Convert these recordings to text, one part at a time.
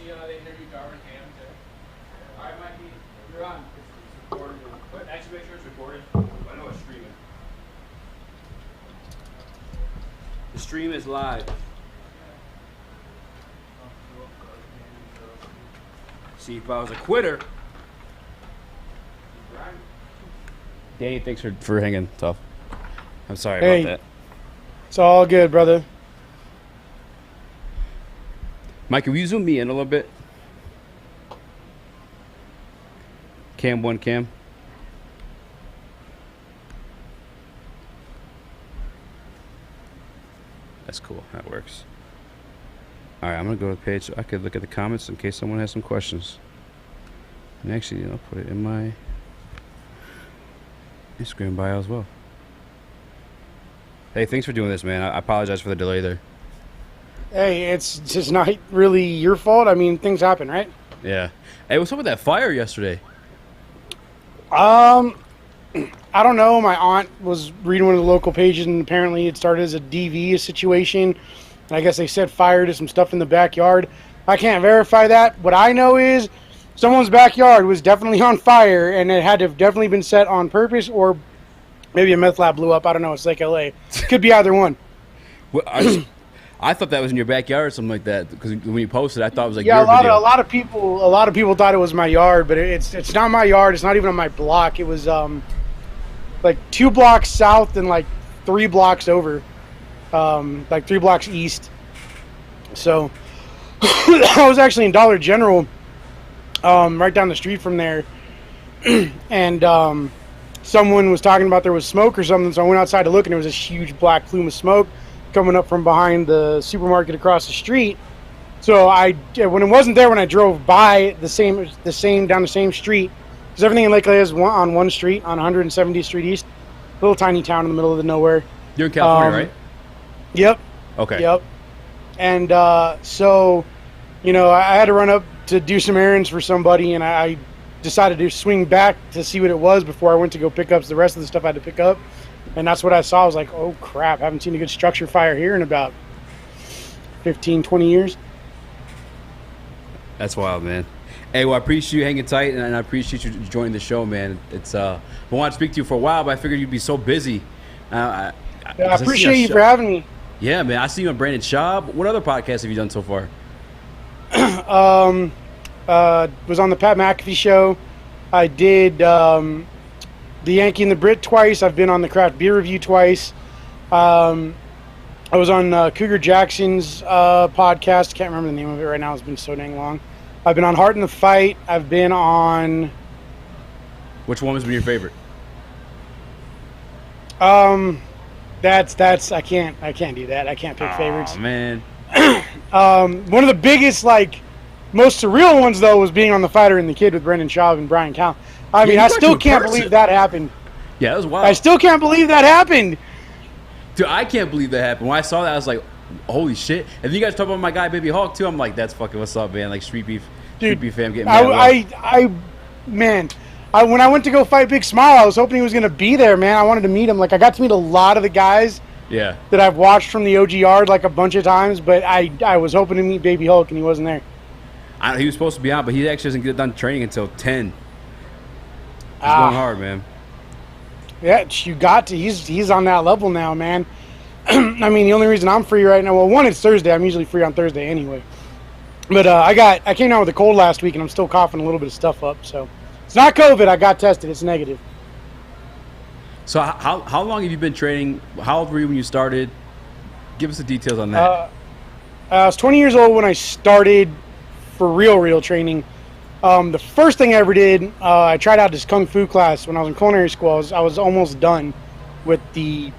see they interviewed Darwin Ham too? All right, Mikey, you're on. It's recorded. But actually, make sure it's recorded. I know it's streaming. The stream is live. See, if I was a quitter. Danny, thanks for hanging tough. I'm sorry about that. It's all good, brother. Mike, will you zoom me in a little bit? Cam 1 cam. That's cool. That works. All right, I'm going to go to the page so I could look at the comments in case someone has some questions. And actually, I'll put it in my Instagram bio as well. Hey, thanks for doing this, man. I apologize for the delay there. Hey, it's just not really your fault. I mean, things happen, right? Yeah. Hey, what's up with that fire yesterday? I don't know. My aunt was reading one of the local pages, and apparently it started as a DV situation. And I guess they set fire to some stuff in the backyard. I can't verify that. What I know is someone's backyard was definitely on fire, and it had to have definitely been set on purpose, or maybe a meth lab blew up. I don't know. It's like LA. Could be either one. Well, I thought that was in your backyard or something like that, because when you posted, I thought it was like yeah. Your video. A lot of people thought it was my yard, but it's not my yard. It's not even on my block. It was like 2 blocks south and like 3 blocks over, like 3 blocks east. So I was actually in Dollar General, right down the street from there, and someone was talking about there was smoke or something. So I went outside to look, and there was this huge black plume of smoke coming up from behind the supermarket across the street. So when it wasn't there, when I drove by the same down the same street, because everything in Lake Lea is on one street on 170th Street East, little tiny town in the middle of the nowhere. You're in California, right? Yep. Okay. Yep. And so, I had to run up to do some errands for somebody, and I decided to swing back to see what it was before I went to go pick up the rest of the stuff I had to pick up. And that's what I saw. I was like, oh, crap. I haven't seen a good structure fire here in about 15, 20 years. That's wild, man. Hey, well, I appreciate you hanging tight, and I appreciate you joining the show, man. It's I wanted to speak to you for a while, but I figured you'd be so busy. I appreciate you for having me. Yeah, man. I see you on Brandon Schaub. What other podcasts have you done so far? Was on the Pat McAfee show. I did the Yankee and the Brit twice. I've been on the Craft Beer Review twice. I was on Cougar Jackson's podcast. Can't remember the name of it right now. It's been so dang long. I've been on Heart in the Fight. I've been on... Which one has been your favorite? That's I can't do that. I can't pick favorites. Oh, man. One of the biggest, most surreal ones, though, was being on The Fighter and the Kid with Brendan Schaub and Brian Callen. I mean, I still can't believe that happened. Yeah, that was wild. I still can't believe that happened. Dude, I can't believe that happened. When I saw that, I was like, holy shit. And then you guys talk about my guy, Baby Hawk, too. I'm like, that's fucking what's up, man. Like, Street Beef fam getting mad. When I went to go fight Big Smile, I was hoping he was going to be there, man. I wanted to meet him. Like, I got to meet a lot of the guys that I've watched from the OG yard, like, a bunch of times. But I was hoping to meet Baby Hulk, and he wasn't there. He was supposed to be out, but he actually doesn't get done training until 10. He's going hard, man. Yeah, you got to. He's on that level now, man. I mean, the only reason I'm free right now, well, one, it's Thursday. I'm usually free on Thursday anyway. But I came down with a cold last week, and I'm still coughing a little bit of stuff up. So it's not COVID. I got tested. It's negative. So how long have you been training? How old were you when you started? Give us the details on that. I was 20 years old when I started for real training. The first thing I ever did, I tried out this Kung Fu class when I was in culinary school. I was almost done with the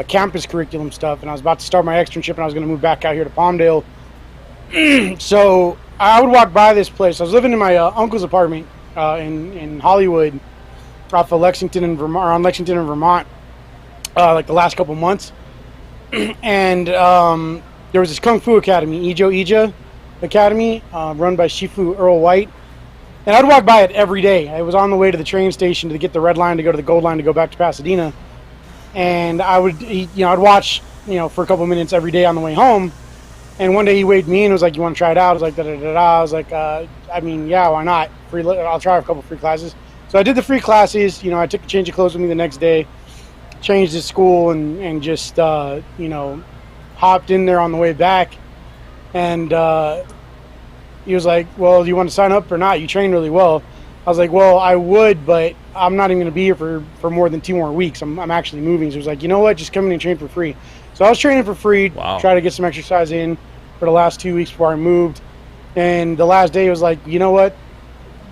campus curriculum stuff, and I was about to start my externship, and I was going to move back out here to Palmdale. So I would walk by this place. I was living in my uncle's apartment in Hollywood, off of Lexington in Vermont, or on Lexington in Vermont, like the last couple months. And there was this Kung Fu Academy, Ija Academy, run by Shifu Earl White. And I'd walk by it every day. I was on the way to the train station to get the red line to go to the gold line to go back to Pasadena. And I would, I'd watch, for a couple minutes every day on the way home. And one day he weighed me and was like, "You want to try it out?" I was like, "Da da da da." I was like, "I mean, yeah, why not? I'll try a couple free classes." So I did the free classes. You know, I took a change of clothes with me the next day, changed at school, and just you know, hopped in there on the way back. And he was like, "Well, do you want to sign up or not? You train really well." I was like, "Well, I would, but I'm not even going to be here for more than 2 more weeks. I'm actually moving." So he was like, "You know what? Just come in and train for free." So I was training for free, try to get some exercise in for the last 2 weeks before I moved. And the last day was like, "You know what?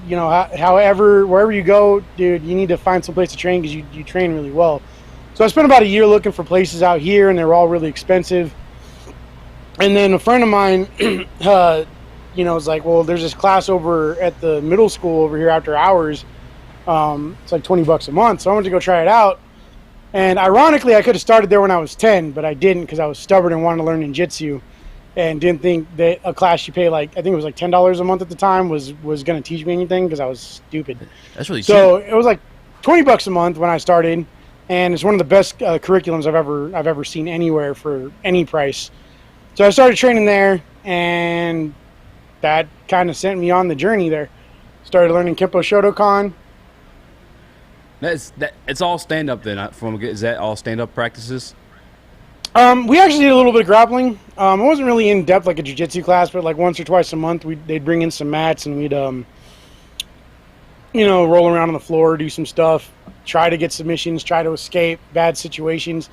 You know, however, wherever you go, dude, you need to find some place to train because you train really well." So I spent about a year looking for places out here, and they were all really expensive. And then a friend of mine, you know, was like, "Well, there's this class over at the middle school over here after hours. It's like $20 a month." So I went to go try it out. And ironically, I could have started there when I was 10, but I didn't because I was stubborn and wanted to learn ninjutsu, and didn't think that a class you pay like, I think it was like $10 a month at the time was going to teach me anything because I was stupid. That's really cheap. So it was like $20 a month when I started, and it's one of the best curriculums I've ever seen anywhere for any price. So I started training there, and that kind of sent me on the journey there. Started learning Kempo Shotokan. It's all stand up then. Is that all stand up practices? We actually did a little bit of grappling. It wasn't really in depth like a jiu-jitsu class, but like once or twice a month they'd bring in some mats and we'd you know, roll around on the floor, do some stuff, try to get submissions, try to escape bad situations.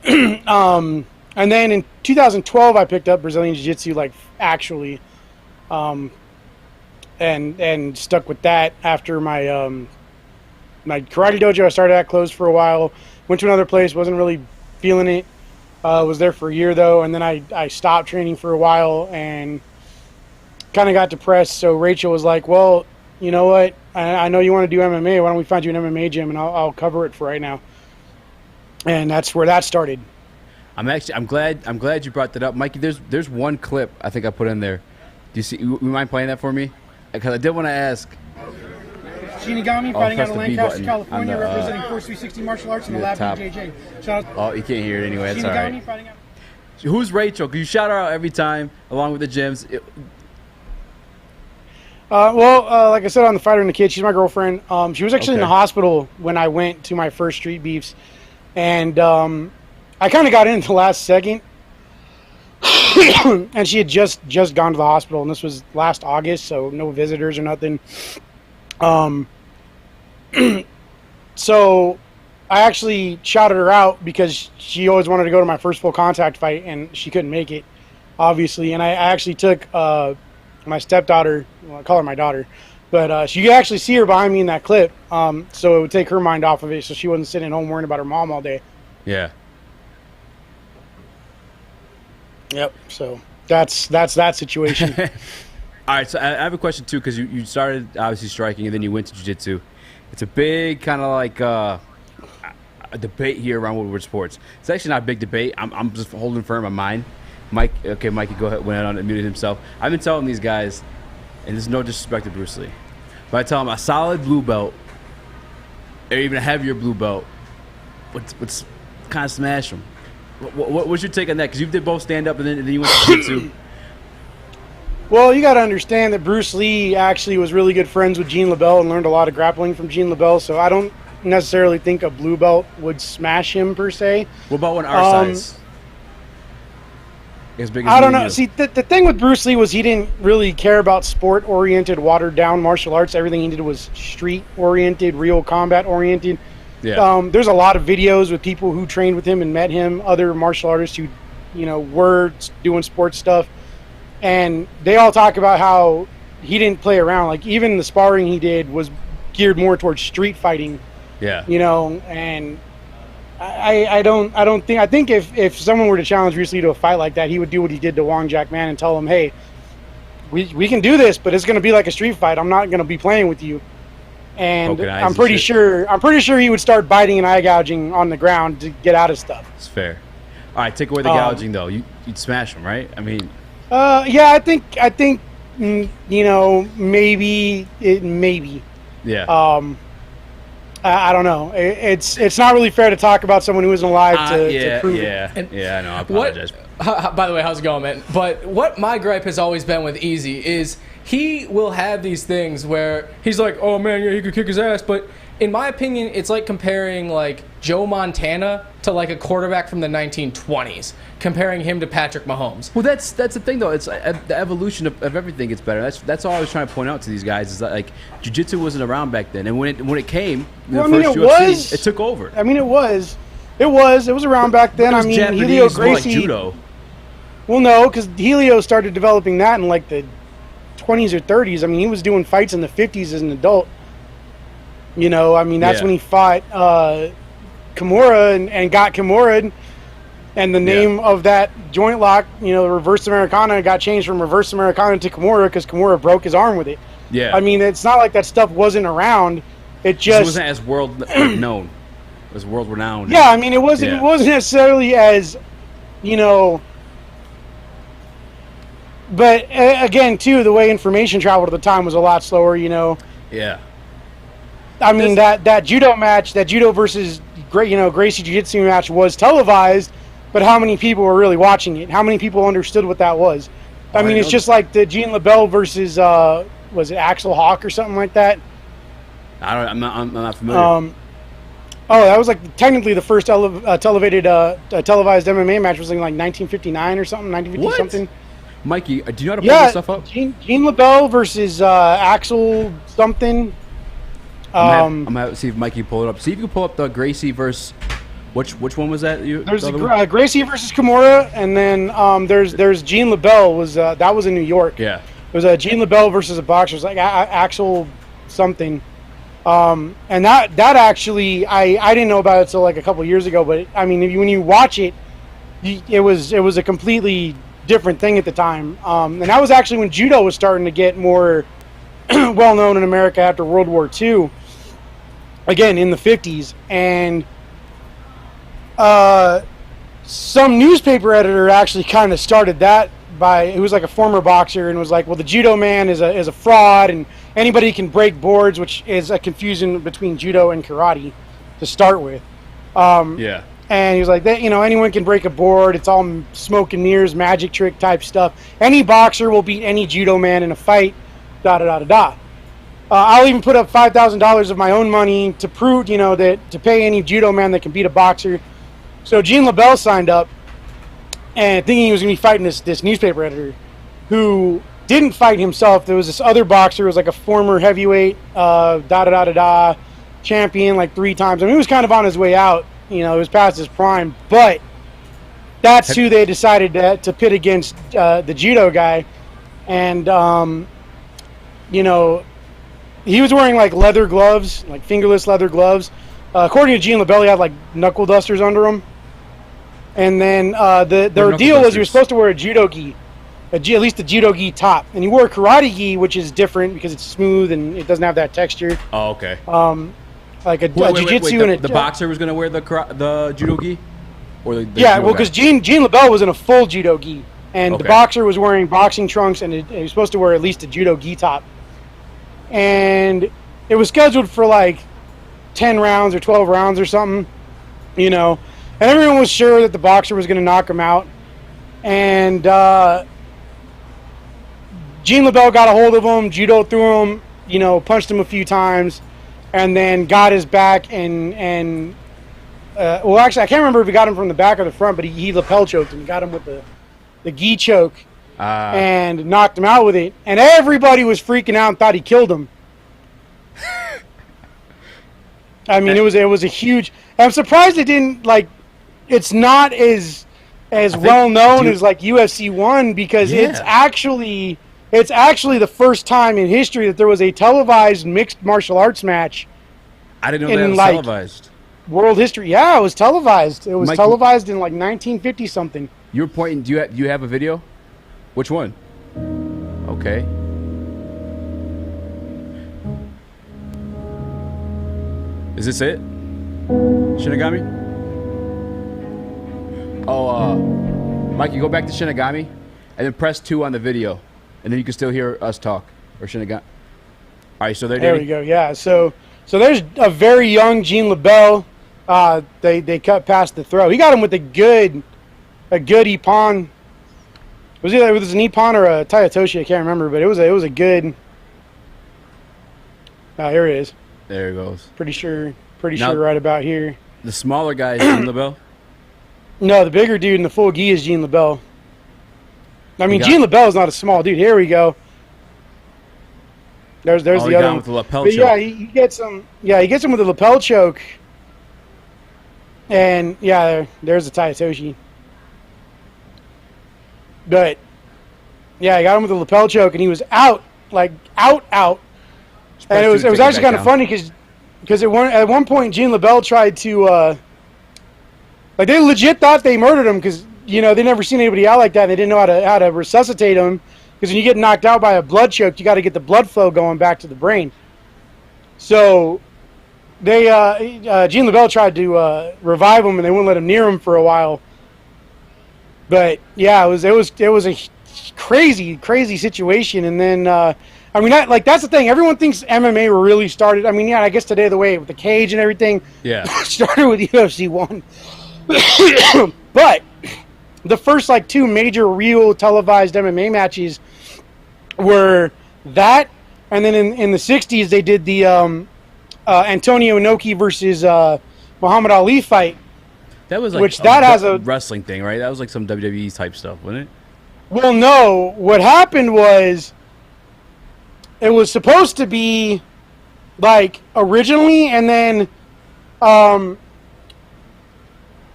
And then in 2012 I picked up Brazilian Jiu-Jitsu like actually, and stuck with that after my karate dojo I started at closed for a while. Went to another place, wasn't really feeling it. Was there for a year though, and then I stopped training for a while and kind of got depressed. So Rachel was like, "Well, you know what? I know you want to do MMA. Why don't we find you an MMA gym and I'll cover it for right now." And that's where that started. I'm glad you brought that up, Mikey. There's one clip I think I put in there. Do you see? You mind playing that for me? Because I did want to ask. Shinigami fighting out of Lancaster, California, representing Force 360 Martial Arts in the lab BJJ. Oh, you can't hear it anyway. That's all right. Fighting out. Who's Rachel? Because you shout her out every time, along with the gyms. Like I said on the Fighter and the Kid, she's my girlfriend. She was actually in the hospital when I went to my first Street Beefs, and I kind of got in at the last second, and she had just gone to the hospital, and this was last August, so no visitors or nothing. So I actually shouted her out because she always wanted to go to my first full contact fight, and she couldn't make it, obviously. And I actually took my stepdaughter, well, I call her my daughter, but you could actually see her behind me in that clip, so it would take her mind off of it, so she wasn't sitting at home worrying about her mom all day. Yeah. Yep. So that's that situation. All right, so I have a question too, because you started obviously striking and then you went to jiu-jitsu. It's a big kind of like a debate here around Woodward Sports. It's actually not a big debate. I'm just holding firm on mine. Mikey, go ahead. Went on and muted himself. I've been telling these guys, and there's no disrespect to Bruce Lee, but I tell them a solid blue belt, or even a heavier blue belt, what's kind of smash them. What's your take on that? Because you did both stand up and then you went to jiu-jitsu. Well, you got to understand that Bruce Lee actually was really good friends with Gene LeBell and learned a lot of grappling from Gene LeBell, so I don't necessarily think a blue belt would smash him per se. What about one our size? As big as I don't know. See, the thing with Bruce Lee was he didn't really care about sport-oriented, watered-down martial arts. Everything he did was street-oriented, real combat-oriented. Yeah. There's a lot of videos with people who trained with him and met him, other martial artists who, you know, were doing sports stuff. And they all talk about how he didn't play around. Like, even the sparring he did was geared more towards street fighting. Yeah. You know, and I think if someone were to challenge Bruce Lee to a fight like that, he would do what he did to Wong Jack Man and tell him, "Hey, we can do this, but it's going to be like a street fight. I'm not going to be playing with you." And I'm pretty sure he would start biting and eye gouging on the ground to get out of stuff. It's fair. All right, take away the gouging though. You'd smash him, right? I mean. Yeah, I think, you know, maybe. Yeah. I don't know. It's not really fair to talk about someone who isn't alive to prove it. Yeah, I know. I apologize. By the way, how's it going, man? But what my gripe has always been with Easy is he will have these things where he's like, oh man, yeah, he could kick his ass, but in my opinion, it's like comparing like Joe Montana to like a quarterback from the 1920s, comparing him to Patrick Mahomes. Well, that's the thing though. It's the evolution of everything gets better. That's all I was trying to point out to these guys is that like jiu-jitsu wasn't around back then, and when it came, it took over. I mean, it was around back then. I mean, Japanese, Helio Gracie. like judo. Well, no, because Helio started developing that in like the 20s or 30s. I mean, he was doing fights in the 50s as an adult. You know, I mean, that's when he fought Kimura and got Kimura, and the name of that joint lock, you know, reverse Americana, got changed from reverse Americana to Kimura because Kimura broke his arm with it. Yeah. I mean, it's not like that stuff wasn't around. It just wasn't as world known. It was world renowned. Yeah, I mean, it wasn't necessarily as, you know. But again, too, the way information traveled at the time was a lot slower, you know. Yeah. I mean, that judo match, that judo versus Gracie Jiu-Jitsu match was televised, but how many people were really watching it? How many people understood what that was? I mean, it's just like the Gene LaBelle versus was it Axel Hawk or something like that? I'm not familiar. That was like technically the first televised MMA match was in like 1959 or something, 1950 something. Mikey, do you know how to pull this stuff up? Gene LaBelle versus Axel something. I'm gonna see if Mikey pull it up. See if you can pull up the Gracie versus which one was that? There's Gracie versus Kimura, and then there's Gene LaBelle that was in New York. Yeah, it was Gene LaBelle versus a boxer. It was like Axel something, and that actually I didn't know about it until like a couple years ago. But I mean, when you watch it, it was a completely different thing at the time, and that was actually when judo was starting to get more well known in America after World War II. Again, in the 50s, and some newspaper editor actually kind of started that he was like a former boxer and was like, well, the judo man is a fraud and anybody can break boards, which is a confusion between judo and karate to start with. And he was like, anyone can break a board. It's all smoke and mirrors, magic trick type stuff. Any boxer will beat any judo man in a fight, da-da-da-da-da. I'll even put up $5,000 of my own money to prove, that to pay any judo man that can beat a boxer. So Gene LaBelle signed up, and thinking he was going to be fighting this newspaper editor, who didn't fight himself. There was this other boxer, who was like a former heavyweight, champion, like 3 times. I mean, he was kind of on his way out. He was past his prime, but that's who they decided to pit against the judo guy, and he was wearing like leather gloves, like fingerless leather gloves. According to Gene LaBelle, he had like knuckle dusters under him. And then their deal was he was supposed to wear a judo gi, at least a judo gi top, and he wore a karate gi, which is different because it's smooth and it doesn't have that texture. Oh, okay. Like a jiu-jitsu and the boxer was going to wear the judo gi, or the well, because Gene LaBelle was in a full judo gi, and the boxer was wearing boxing trunks, and he was supposed to wear at least a judo gi top. And it was scheduled for like 10 rounds or 12 rounds or something, and everyone was sure that the boxer was going to knock him out. And Gene LaBelle got a hold of him, judo through him, punched him a few times, and then got his back and well, actually, I can't remember if he got him from the back or the front, but he lapel choked him. He got him with the gi choke. And knocked him out with it, and everybody was freaking out and thought he killed him. I mean, it was a huge. I'm surprised it didn't it's not as well known as like UFC 1 because it's actually the first time in history that there was a televised mixed martial arts match. I didn't know that was televised. World history, it was televised. It was televised in like 1950 something. You were pointing. Do you have a video? Which one? Okay. Is this it? Shinigami? Oh, Mikey, go back to Shinigami and then press 2 on the video. And then you can still hear us talk. Or Shinigami. Alright, so there we go, yeah. So So there's a very young Gene LaBelle. They cut past the throw. He got him with a good Ippon. Was it an Ippon or a Tayatoshi? I can't remember, but it was a good. Here it is. There it goes. Pretty sure right about here. The smaller guy is Gene LaBelle? No, the bigger dude in the full gi is Gene LaBelle. I mean, Gene LaBelle is not a small dude. Here we go. There's the other one. With the lapel but choke. yeah, he gets him. Yeah, he gets him with the lapel choke. And yeah, there's the Tayatoshi. But yeah, I got him with the lapel choke, and he was out, like out. And it was actually kind of funny because at one point Gene LaBelle tried to like they legit thought they murdered him because they never seen anybody out like that. And they didn't know how to resuscitate him because when you get knocked out by a blood choke, you got to get the blood flow going back to the brain. So they Gene LaBelle tried to revive him, and they wouldn't let him near him for a while. But yeah, it was a crazy situation, and then that's the thing. Everyone thinks MMA really started. I mean, yeah, I guess today the way with the cage and everything, started with UFC 1. But the first two major real televised MMA matches were that, and then in the 60s they did the Antonio Inoki versus Muhammad Ali fight. That was has a wrestling thing, right? That was like some WWE type stuff, wasn't it? Well, no. What happened was it was supposed to be originally, and then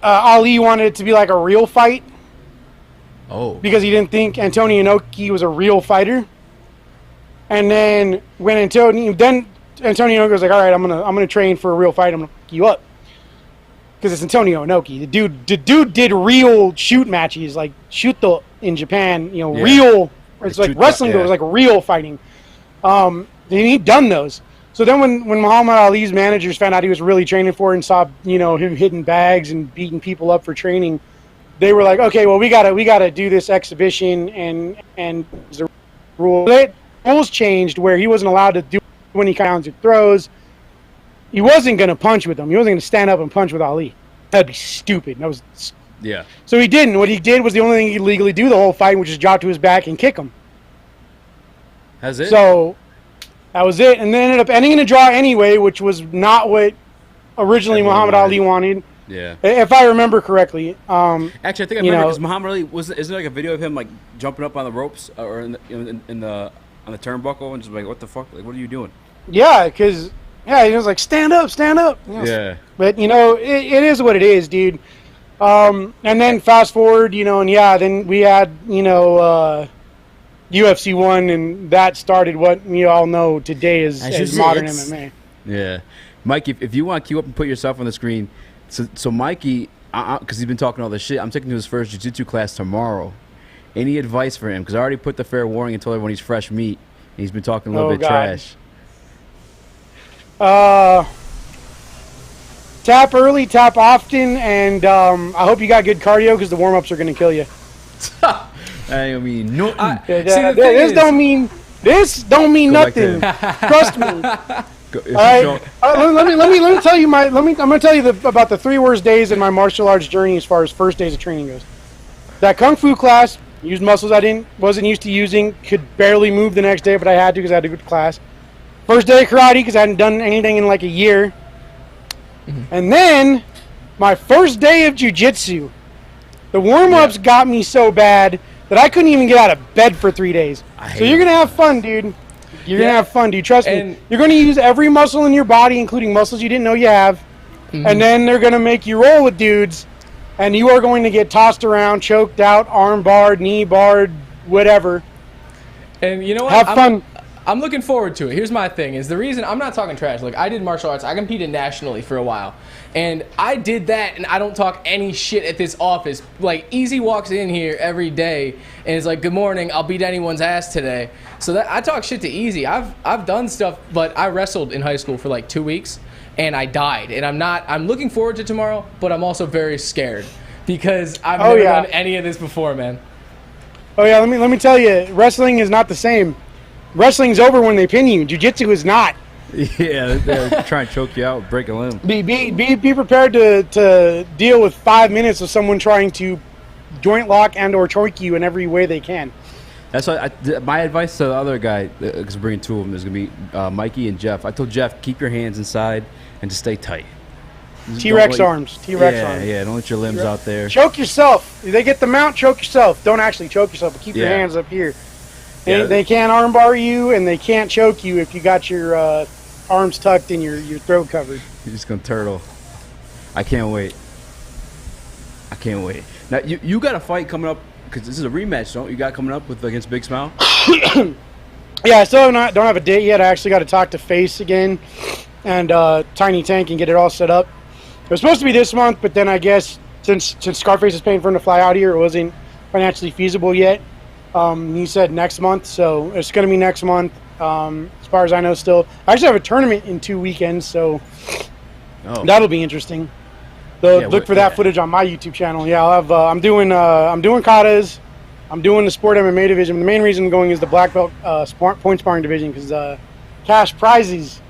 Ali wanted it to be like a real fight. Oh. Because he didn't think Antonio Inoki was a real fighter. And then when Antonio Inoki was like, "All right, I'm gonna train for a real fight. I'm gonna hook you up." Because it's Antonio Inoki. The dude did real shoot matches, like shuto in Japan. Real. It's like wrestling, but it was like real fighting. And he'd done those. So then when Muhammad Ali's managers found out he was really training for it and saw him hitting bags and beating people up for training, they were like, okay, well we gotta do this exhibition, and the rules changed where he wasn't allowed to do when he counts or throws. He wasn't going to punch with him. He wasn't going to stand up and punch with Ali. That'd be stupid. Yeah. So he didn't. What he did was the only thing he could legally do the whole fight, which is drop to his back and kick him. That's it? So that was it. And then ended up ending in a draw anyway, which was not what originally Muhammad Ali wanted. Yeah. If I remember correctly. Actually, I think I remember because Muhammad Ali, isn't there like a video of him like jumping up on the ropes or on the turnbuckle and just like, what the fuck? Like, what are you doing? Yeah, because... Yeah, he was like, stand up. Yeah. But, it is what it is, dude. And then fast forward, then we had, UFC 1, and that started what we all know today as modern MMA. Yeah. Mike, if you want to queue up and put yourself on the screen, so Mikey, because he's been talking all this shit, I'm taking him to his first jiu-jitsu class tomorrow. Any advice for him? Because I already put the fair warning and told everyone he's fresh meat, and he's been talking a little bit trash. Tap early, tap often, and I hope you got good cardio because the warm-ups are going to kill you. I mean, no. This don't mean nothing. Trust me. All right. Let me tell you I'm going to tell you about the 3 worst days in my martial arts journey as far as first days of training goes. That kung fu class, used muscles I wasn't used to using, could barely move the next day, but I had to because I had to go to class. First day of karate because I hadn't done anything in like a year. Mm-hmm. And then my first day of jiu-jitsu. The warm-ups got me so bad that I couldn't even get out of bed for 3 days. So you're going to have fun, dude. You're going to have fun, dude. Trust me. You're going to use every muscle in your body, including muscles you didn't know you have. Mm-hmm. And then they're going to make you roll with dudes. And you are going to get tossed around, choked out, arm barred, knee barred, whatever. And you know what? Have fun. I'm looking forward to it. Here's my thing. Is the reason I'm not talking trash. Like, I did martial arts. I competed nationally for a while. And I did that, and I don't talk any shit at this office. Like, Easy walks in here every day, and is like, good morning, I'll beat anyone's ass today. So that I talk shit to Easy. I've done stuff, but I wrestled in high school for like 2 weeks, and I died. And I'm looking forward to tomorrow, but I'm also very scared. Because I've never done any of this before, man. Oh, yeah, let me tell you, wrestling is not the same. Wrestling's over when they pin you. Jiu-jitsu is not. Yeah, they're trying to choke you out, break a limb. Be prepared to deal with 5 minutes of someone trying to joint lock and or choke you in every way they can. That's why my advice to the other guy, because we're bringing two of them, is going to be Mikey and Jeff. I told Jeff, keep your hands inside and just stay tight. T-Rex arms. T-Rex arms. Yeah, don't let your limbs out there. Choke yourself. If they get the mount, choke yourself. Don't actually choke yourself, but keep your hands up here. They can't armbar you, and they can't choke you if you got your arms tucked and your throat covered. You're just going to turtle. I can't wait. I can't wait. Now, you got a fight coming up, because this is a rematch, don't you got coming up with against Big Smile? Yeah, I still don't have a date yet. I actually got to talk to Face again and Tiny Tank and get it all set up. It was supposed to be this month, but then I guess since Scarface is paying for him to fly out here, it wasn't financially feasible yet. He said next month, so it's going to be next month. As far as I know, still. I actually have a tournament in 2 weekends, so that'll be interesting. So look for that footage on my YouTube channel. Yeah, I'll have. I'm doing katas. I'm doing the sport MMA division. The main reason I'm going is the black belt point sparring division because cash prizes.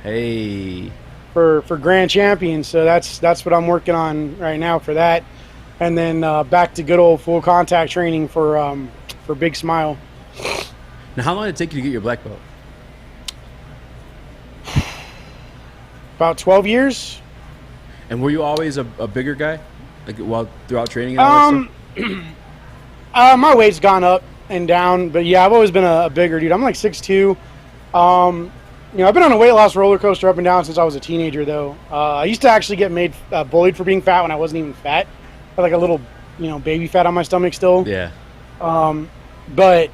Hey. For grand champions, so that's what I'm working on right now for that, and then back to good old full contact training for Big Smile. Now, how long did it take you to get your black belt? About 12 years. And were you always a bigger guy, like while throughout training? And all that stuff? My weight's gone up and down, but yeah, I've always been a bigger dude. I'm like 6'2". I've been on a weight loss roller coaster up and down since I was a teenager, though. I used to actually get made bullied for being fat when I wasn't even fat. I had like a little, baby fat on my stomach still. Yeah. But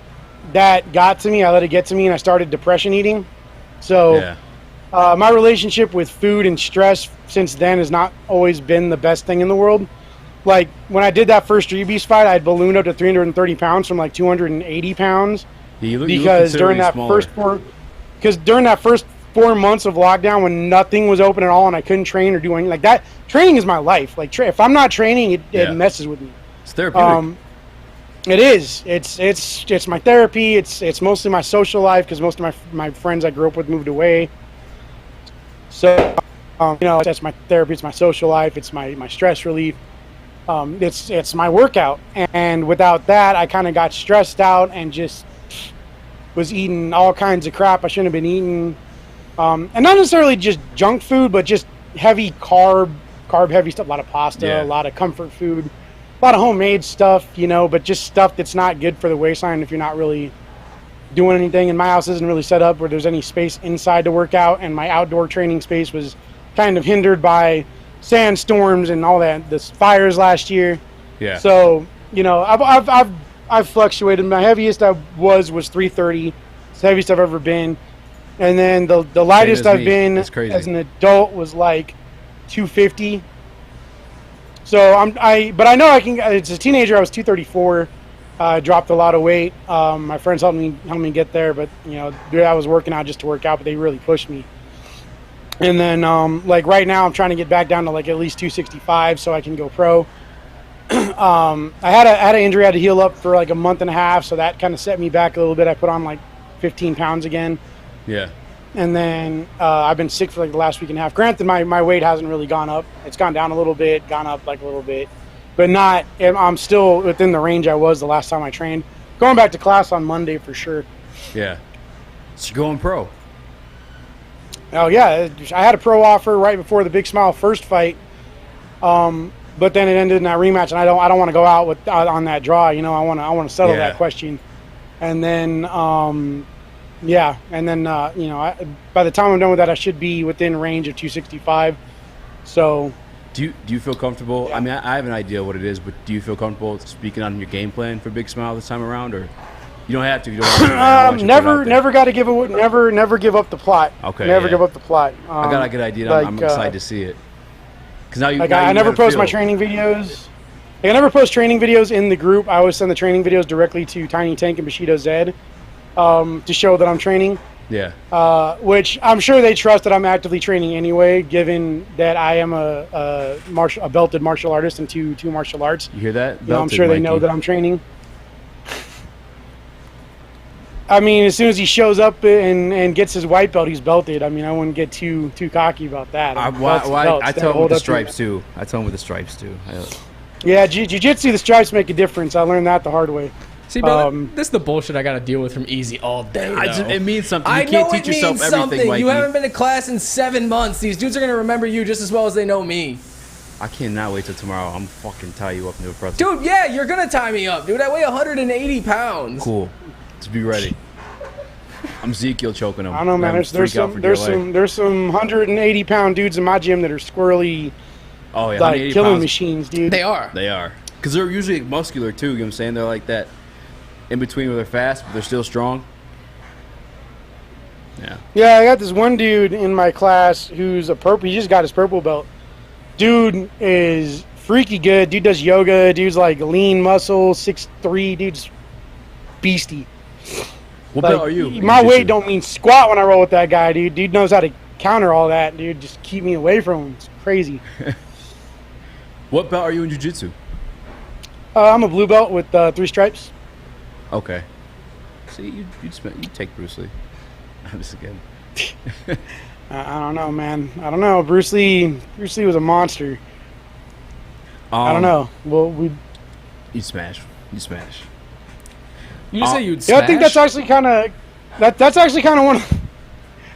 that got to me. I let it get to me, and I started depression eating. So my relationship with food and stress since then has not always been the best thing in the world. Like, when I did that first Streetbeefs fight, I had ballooned up to 330 pounds from like 280 pounds. Yeah, because during that first 4 months of lockdown when nothing was open at all and I couldn't train or do anything like that, training is my life. Like, if I'm not training, it messes with me. It's therapeutic. It is. It's my therapy. It's mostly my social life because most of my friends I grew up with moved away. So, that's my therapy. It's my social life. It's my stress relief. It's my workout. And without that, I kind of got stressed out and just was eating all kinds of crap I shouldn't have been eating. And not necessarily just junk food, but just heavy carb heavy stuff. A lot of pasta, a lot of comfort food, a lot of homemade stuff, but just stuff that's not good for the waistline if you're not really doing anything. And my house isn't really set up where there's any space inside to work out, and my outdoor training space was kind of hindered by sandstorms and all that, the fires last year. Yeah. So, I've fluctuated. My heaviest I was 330. It's the heaviest I've ever been. And then the lightest I've been as an adult was like 250. So but I know I can. As a teenager, I was 234. I dropped a lot of weight. My friends helped me get there, but I was working out just to work out, but they really pushed me. And then like right now, I'm trying to get back down to like at least 265 so I can go pro. I had an injury I had to heal up for like a month and a half, so that kind of set me back a little bit. I put on like 15 pounds again. Yeah. And then I've been sick for like the last week and a half. Granted, my weight hasn't really gone up. It's gone down a little bit, gone up like a little bit, but not. I'm still within the range I was the last time I trained. Going back to class on Monday for sure. Yeah. So you're going pro. Oh yeah, I had a pro offer right before the Big Smile first fight. But then it ended in that rematch, and I don't want to go out on that draw. I want to settle that question, and then by the time I'm done with that, I should be within range of 265. So, do you feel comfortable? Yeah. I mean, I have an idea what it is, but do you feel comfortable speaking on your game plan for Big Smile this time around, or you don't have to? You don't never got to give give up the plot. Okay, never give up the plot. I got a good idea. I'm excited to see it. Because I never post my training videos. I never post training videos in the group. I always send the training videos directly to Tiny Tank and Bushido Zed to show that I'm training. Yeah. Which I'm sure they trust that I'm actively training anyway, given that I am a belted martial artist in two martial arts. You hear that? I'm sure they know that I'm training. I mean, as soon as he shows up and gets his white belt, he's belted. I mean, I wouldn't get too cocky about that. I tell him with the stripes too. I tell him with the stripes too. Yeah, jiu-jitsu, the stripes make a difference. I learned that the hard way. See, man, this is the bullshit I got to deal with from Easy all day. It means something. You I can't know teach it yourself means everything, something. Mikey. You haven't been to class in 7 months. These dudes are going to remember you just as well as they know me. I cannot wait till tomorrow. I'm fucking tie you up into a pretzel. Dude, yeah, you're going to tie me up, dude. I weigh 180 pounds. Cool. Just be ready. I'm Ezekiel choking him. I don't know, man. There's some 180-pound dudes in my gym that are squirrely, like killing machines, dude. They are. They are. Because they're usually muscular too. You know what I'm saying? They're like that in between where they're fast, but they're still strong. Yeah. Yeah, I got this one dude in my class who's a purple. He just got his purple belt. Dude is freaky good. Dude does yoga. Dude's like lean muscle, 6'3". Dude's beastie. What belt are you? My weight don't mean squat when I roll with that guy, dude. Dude knows how to counter all that, dude. Just keep me away from him. It's crazy. What belt are you in jiu-jitsu? I'm a blue belt with 3 stripes. Okay. See, you take Bruce Lee. I'm just kidding. I don't know, man. I don't know. Bruce Lee was a monster. I don't know. Well, you smash. You smash. You say you'd smash? Yeah, I think that's actually kind of that's actually kind of one of,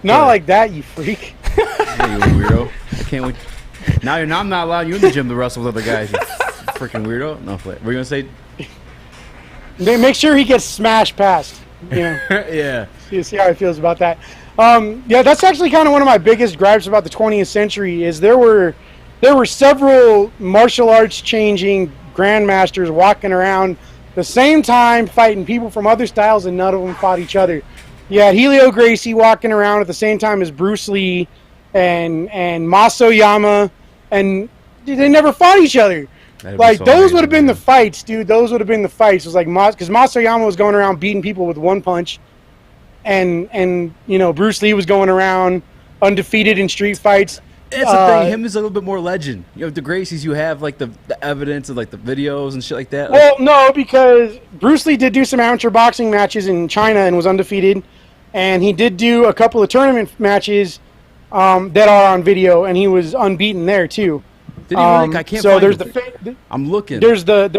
not like that, you freak. Yeah, you weirdo. I can't wait. Now I'm not allowing you in the gym to wrestle with other guys, you freaking weirdo. No, we're going to say... Make sure he gets smashed past. You know? Yeah. See how he feels about that. Yeah, that's actually kind of one of my biggest gripes about the 20th century is there were several martial arts changing grandmasters walking around the same time fighting people from other styles, and none of them fought each other. You had Helio Gracie walking around at the same time as Bruce Lee and Masoyama, and they never fought each other. Like, those would have been the fights, dude. Those would have been the fights. It was like, because Masoyama was going around beating people with one punch, and you know, Bruce Lee was going around undefeated in street fights. That's the thing. Him is a little bit more legend. You know, the Gracies, you have like the evidence of like the videos and shit like that. Well, no, because Bruce Lee did do some amateur boxing matches in China and was undefeated, and he did do a couple of tournament matches that are on video, and he was unbeaten there too. Did he really? I can't. So find there's I'm looking. There's the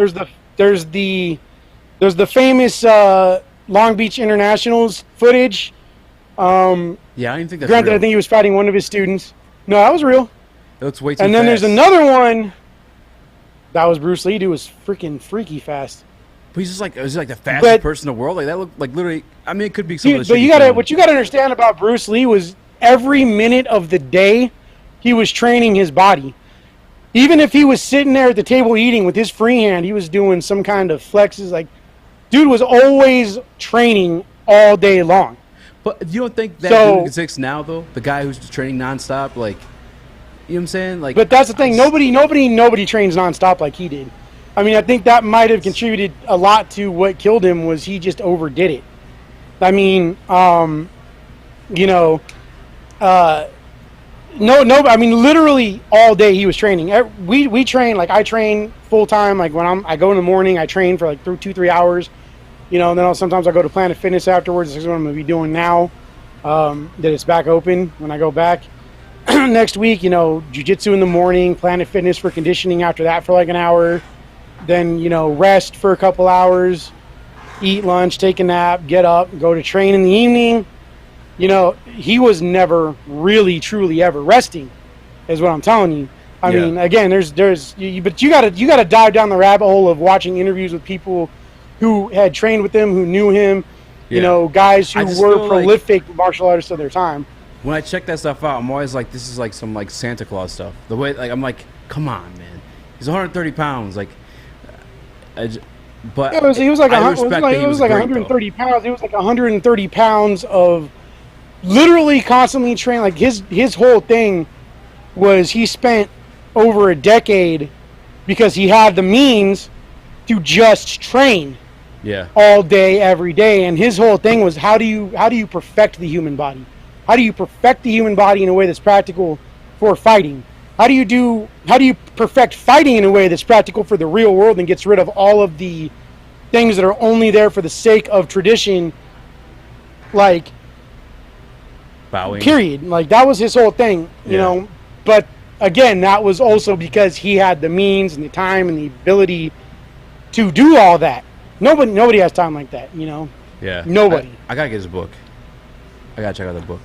famous Long Beach Internationals footage. Yeah, I didn't think that's granted, real. I think he was fighting one of his students. No, that was real. It looks way too And then fast. there's another one. That was Bruce Lee. Dude was freaking freaky fast. But he's just like, is he like the fastest person in the world? Like that looked like literally. I mean, it could be some of the shit. But what you gotta understand about Bruce Lee was every minute of the day, he was training his body. Even if he was sitting there at the table eating with his free hand, he was doing some kind of flexes. Like, dude was always training all day long. But you don't think that dude exists now, though? The guy who's training nonstop, like, you know what I'm saying? Like, but that's the thing. Nobody trains nonstop like he did. I mean, I think that might have contributed a lot to what killed him. Was he just overdid it? I mean, you know, no. I mean, literally all day he was training. We train, like I train full time. Like when I go in the morning, I train for like 2-3 hours. You know, and then sometimes I go to Planet Fitness afterwards. This is what I'm going to be doing now that it's back open when I go back. Next week, you know, jiu-jitsu in the morning, Planet Fitness for conditioning after that for like an hour. Then, you know, rest for a couple hours, eat lunch, take a nap, get up, go to train in the evening. You know, he was never really, truly ever resting is what I'm telling you. I mean, again, but you gotta dive down the rabbit hole of watching interviews with people who had trained with him, who knew him, you know, guys who were prolific martial artists of their time. When I check that stuff out, I'm always like, this is like some like Santa Claus stuff. The way, like, I'm like, come on, man. He's 130 pounds, like. But he was like 130 pounds. He was like 130 pounds of literally constantly training. Like his whole thing was he spent over a decade because he had the means to just train. Yeah. All day, every day, and his whole thing was how do you perfect the human body? How do you perfect the human body in a way that's practical for fighting? How do you perfect fighting in a way that's practical for the real world and gets rid of all of the things that are only there for the sake of tradition like, Bowing. period. Like, that was his whole thing, you know. But again, that was also because he had the means and the time and the ability to do all that. Nobody has time like that, you know. Yeah. Nobody. I gotta get his book. I gotta check out the book.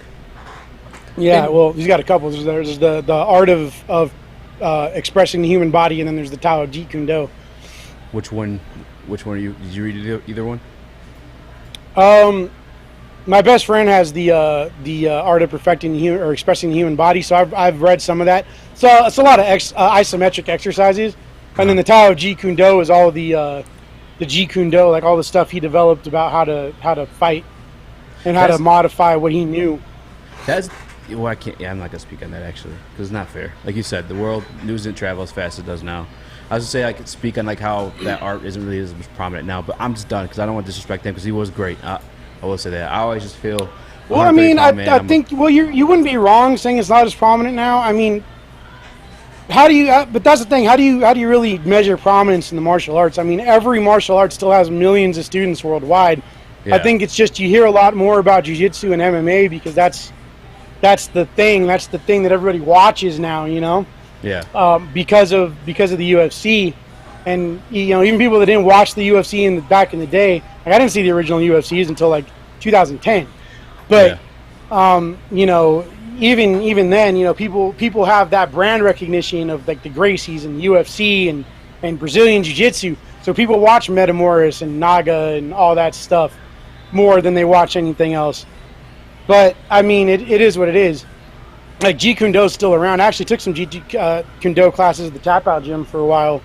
Yeah, well, he's got a couple. There's the art of expressing the human body, and then there's the Tao of Jeet Kune Do. Which one are you? Did you read either one? My best friend has the art of perfecting the human, or expressing the human body. So I've read some of that. So it's a lot of isometric exercises, and then the Tao of Jeet Kune Do is all the Jeet Kune Do, like all the stuff he developed about how to fight and how to modify what he knew. Well, I can't. Yeah, I'm not gonna speak on that actually, because it's not fair. Like you said, the world news didn't travel as fast as it does now. I was gonna say I could speak on like how that art isn't really as prominent now, but I'm just done because I don't want to disrespect him because he was great. I will say that. I always just feel. Well, I mean, I think you wouldn't be wrong saying it's not as prominent now. I mean, how do you? But that's the thing. How do you really measure prominence in the martial arts? I mean, every martial art still has millions of students worldwide. Yeah. I think it's just you hear a lot more about jiu-jitsu and MMA because that's the thing. That's the thing that everybody watches now. You know. Yeah. Because of the UFC, and you know, even people that didn't watch the UFC back in the day. Like, I didn't see the original UFCs until like 2010. But you know, even then, you know, people have that brand recognition of like the Gracies and the UFC and Brazilian Jiu-Jitsu. So people watch Metamoris and Naga and all that stuff more than they watch anything else. But I mean, it is what it is. Like, Jeet Kune Do is still around. I actually took some Jeet Kune Do classes at the Tap Out gym for a while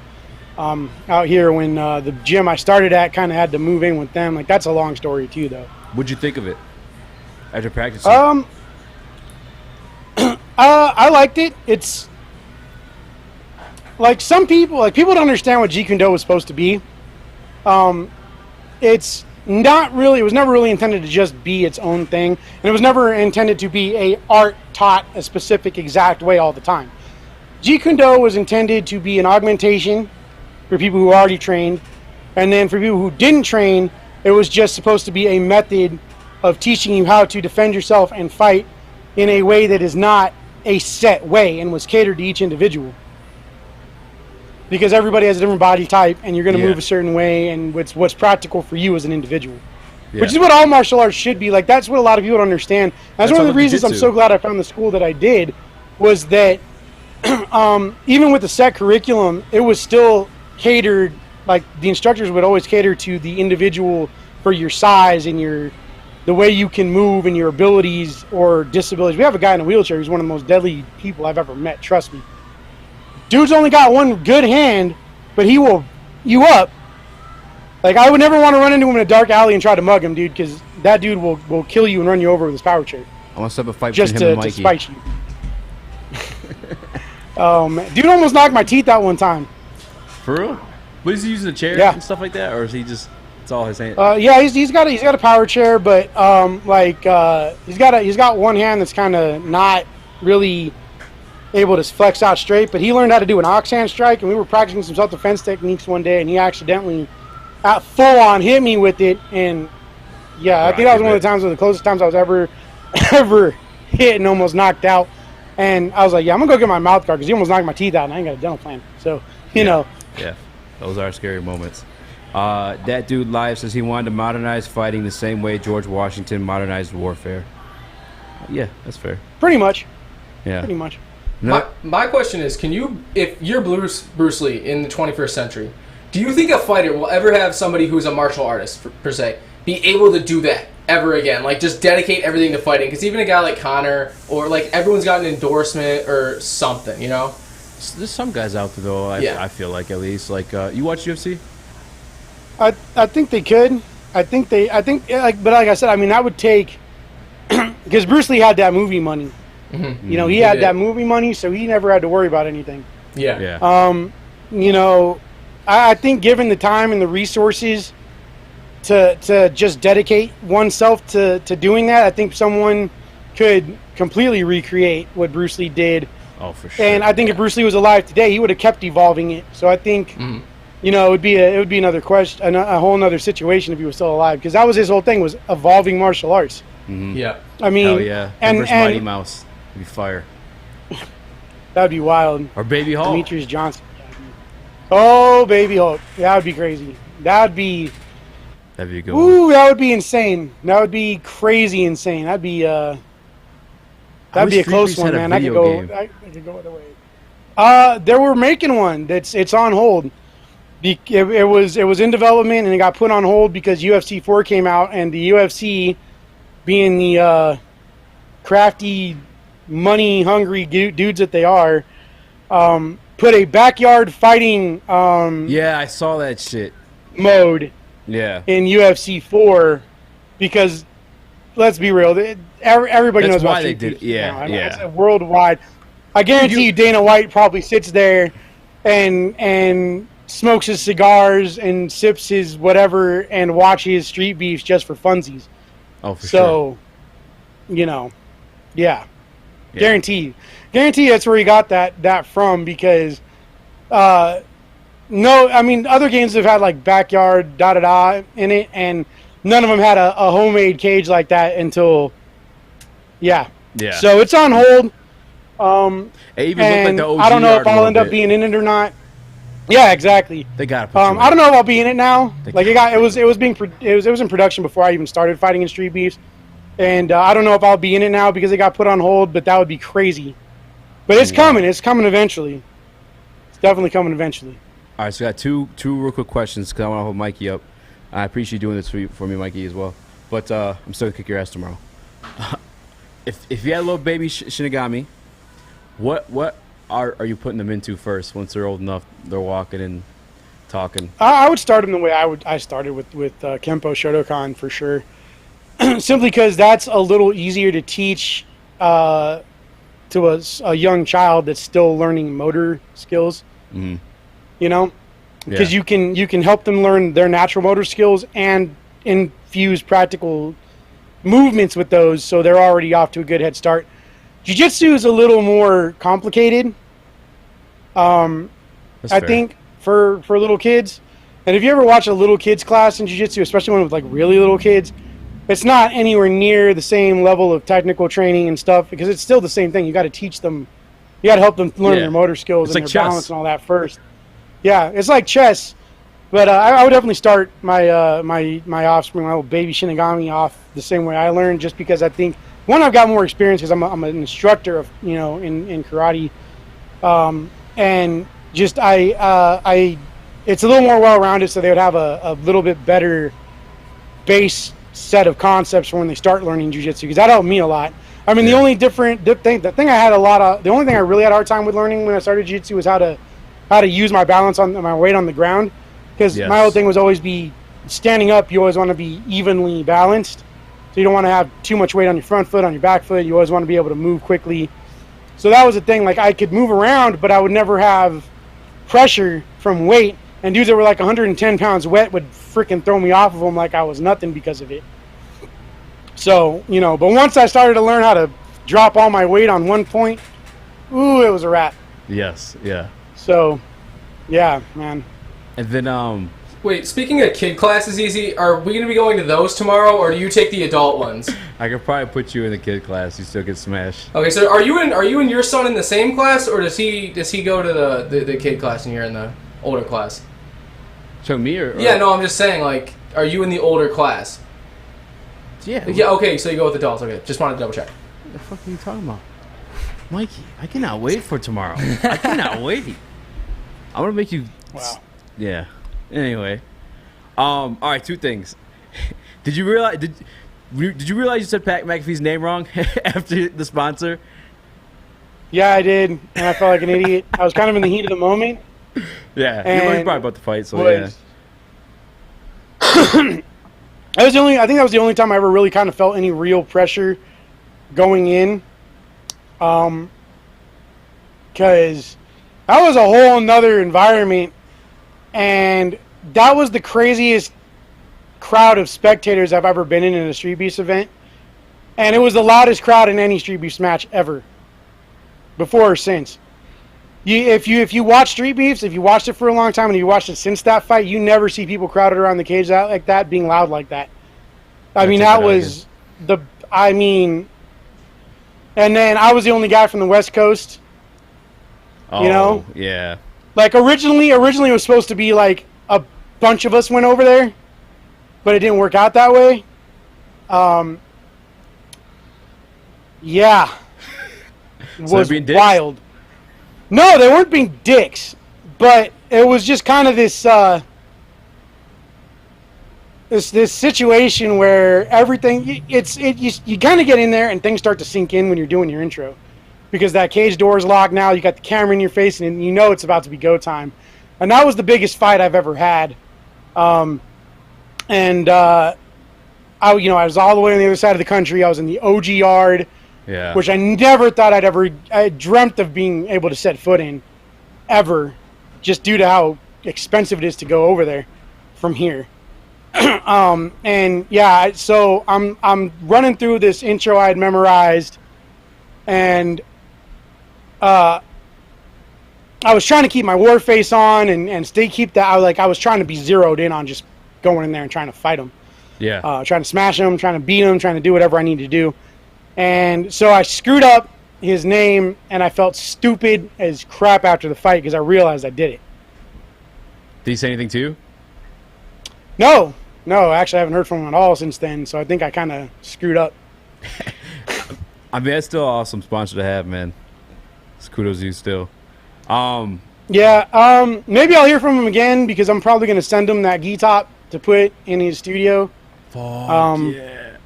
out here when the gym I started at kind of had to move in with them. Like, that's a long story too, though. What'd you think of it after practicing? I liked it. It's like people don't understand what Jeet Kune Do was supposed to be. It's not really. It was never really intended to just be its own thing, and it was never intended to be a art taught a specific exact way all the time. Jeet Kune Do was intended to be an augmentation for people who already trained, and then for people who didn't train, it was just supposed to be a method of teaching you how to defend yourself and fight in a way that is not a set way and was catered to each individual. Because everybody has a different body type, and you're going to move a certain way, and what's practical for you as an individual. Yeah. Which is what all martial arts should be. Like, that's what a lot of people don't understand. That's one of the reasons I'm so glad I found the school that I did, was that even with the set curriculum, it was still catered, like, the instructors would always cater to the individual for your size and the way you can move and your abilities or disabilities. We have a guy in a wheelchair who's one of the most deadly people I've ever met, trust me. Dude's only got one good hand, but he will you up. Like, I would never want to run into him in a dark alley and try to mug him, dude, because that dude will kill you and run you over with his power chair. I want to set up a fight just between him and Mikey. To spite you. Dude almost knocked my teeth out one time. For real? What, is he using a chair and stuff like that, or is he just? It's all his hand. Yeah, he's got a power chair, but he's got one hand that's kind of not really able to flex out straight. But he learned how to do an ox hand strike, and we were practicing some self-defense techniques one day, and he accidentally, full on, hit me with it. And yeah, I think that was one of the closest times I was ever hit and almost knocked out. And I was like, yeah, I'm gonna go get my mouth guard because he almost knocked my teeth out, and I ain't got a dental plan. So you know. Yeah, those are scary moments. That dude live says he wanted to modernize fighting the same way George Washington modernized warfare. Yeah, that's fair. Pretty much. Yeah. Pretty much. No. My question is, if you're Bruce Lee in the 21st century, do you think a fighter will ever have somebody who's a martial artist, per se, be able to do that ever again? Like, just dedicate everything to fighting? Because even a guy like Conor, or like everyone's got an endorsement or something, you know? There's some guys out there, though, I feel like, at least. Like, you watch UFC? I think they could. But like I said, I mean, that would take, because Bruce Lee had that movie money. Mm-hmm. You know, he had that movie money, so he never had to worry about anything. Yeah. You know, I think given the time and the resources to just dedicate oneself to doing that, I think someone could completely recreate what Bruce Lee did. Oh, for sure. And I think if Bruce Lee was alive today, he would have kept evolving it. So I think, you know, it would be another question, a whole other situation if he was still alive, because that was his whole thing, was evolving martial arts. Yeah. I mean, Hell yeah. and versus Mighty Mouse. It'd be fire. that'd be wild. Or Baby Hulk. Demetrius Johnson. Oh, Baby Hulk. That would be crazy. That'd be That'd be a good one. Ooh, that would be insane. That would be crazy insane. That'd be a close one, man. I could go either way. They were making one. It's on hold. It was in development and it got put on hold because UFC 4 came out, and the UFC, being the crafty, money-hungry dudes that they are, put a backyard fighting yeah, I saw that shit. mode Yeah. in UFC 4 because, let's be real, everybody That's knows why about they Street did Beefs it. Yeah, now. I mean, yeah. it's worldwide. I guarantee you Dana White probably sits there and smokes his cigars and sips his whatever and watches Street Beefs just for funsies. Oh, for sure. So, yeah. Guarantee that's where he got that from because, no, I mean, other games have had like backyard da-da-da in it, and none of them had a homemade cage like that until, yeah. So it's on hold. It even looked like the OG I don't know if art a I'll little end up bit. being in it or not. Yeah, exactly. They got to put you in. I don't know if I'll be in it now. Like it was in production before I even started fighting in Street Beefs, and I don't know if I'll be in it now because it got put on hold. But that would be crazy. But it's coming. It's coming eventually. It's definitely coming eventually. All right, so I got two real quick questions because I want to hold Mikey up. I appreciate you doing this for me, Mikey, as well. But I'm still gonna kick your ass tomorrow. If you had a little baby Shinigami, what are you putting them into first once they're old enough, they're walking and talking? I would start them the way I started with Kempo Shotokan for sure. Simply because that's a little easier to teach to a young child that's still learning motor skills. Mm-hmm. Because you can help them learn their natural motor skills and infuse practical movements with those, so they're already off to a good head start. Jiu-Jitsu is a little more complicated. I think for little kids, and if you ever watch a little kids class in Jiu-Jitsu, especially one with like really little kids, it's not anywhere near the same level of technical training and stuff because it's still the same thing. You got to teach them, you got to help them learn their motor skills and like their chess. balance and all that first. Yeah, it's like chess. But I would definitely start my offspring, my little baby Shinigami, off the same way I learned, just because I think one, I've got more experience because I'm an instructor of in karate, and just it's a little more well-rounded, so they would have a little bit better base set of concepts for when they start learning jiu-jitsu, because that helped me a lot. I mean, the only the thing I really had a hard time with learning when I started jiu-jitsu was how to use my balance on my weight on the ground. Because my whole thing was always be standing up. You always want to be evenly balanced, so you don't want to have too much weight on your front foot, on your back foot. You always want to be able to move quickly. So that was the thing. Like I could move around, but I would never have pressure from weight. And dudes that were like 110 pounds wet would freaking throw me off of them like I was nothing because of it. So but once I started to learn how to drop all my weight on one point, ooh, it was a wrap. Yes. Yeah. So, yeah, man. And then Wait, speaking of kid classes, Easy, are we going to be going to those tomorrow, or do you take the adult ones? I could probably put you in the kid class. You still get smashed. Okay, so are you and your son in the same class, or does he go to the kid class and you're in the older class? So me or Yeah, no, I'm just saying, like, are you in the older class? Yeah. Yeah, okay, so you go with adults. Okay, just wanted to double check. What the fuck are you talking about? Mikey, I cannot wait for tomorrow. I cannot wait. I'm going to make you... Wow. Yeah. Anyway. All right, two things. Did you realize you said Pat McAfee's name wrong after the sponsor? Yeah, I did, and I felt like an idiot. I was kind of in the heat of the moment. Yeah. And You learned probably about the fight, so yeah. I think that was the only time I ever really kind of felt any real pressure going in. Because that was a whole nother environment, and that was the craziest crowd of spectators I've ever been in a Street Beefs event, and it was the loudest crowd in any Street Beefs match ever, before or since. If you watch Street Beefs, if you watched it for a long time and you watched it since that fight, you never see people crowded around the cage like that, being loud like that. I mean, that was I mean, and then I was the only guy from the West Coast. Oh, you know? Yeah. Like originally it was supposed to be like a bunch of us went over there, but it didn't work out that way. Yeah. It So was they're being dicks? wild. No, they weren't being dicks, but it was just kind of this this situation where everything you kind of get in there and things start to sink in when you're doing your intro, because that cage door is locked now. You got the camera in your face and you know it's about to be go time, and that was the biggest fight I've ever had. I was all the way on the other side of the country. I was in the OG yard, Yeah. which I never thought I dreamt of being able to set foot in, ever, just due to how expensive it is to go over there from here. And yeah, so I'm running through this intro I had memorized, and I was trying to keep my war face on and I was trying to be zeroed in on just going in there and trying to fight them. Yeah. Trying to smash him, trying to beat him, trying to do whatever I need to do. And so I screwed up his name, and I felt stupid as crap after the fight because I realized I did it. Did he say anything to you? No, actually I haven't heard from him at all since then, so I think I kind of screwed up. I mean, that's still an awesome sponsor to have, man. It's kudos to you still. Yeah, maybe I'll hear from him again because I'm probably going to send him that gi-top to put in his studio. Fuck yeah.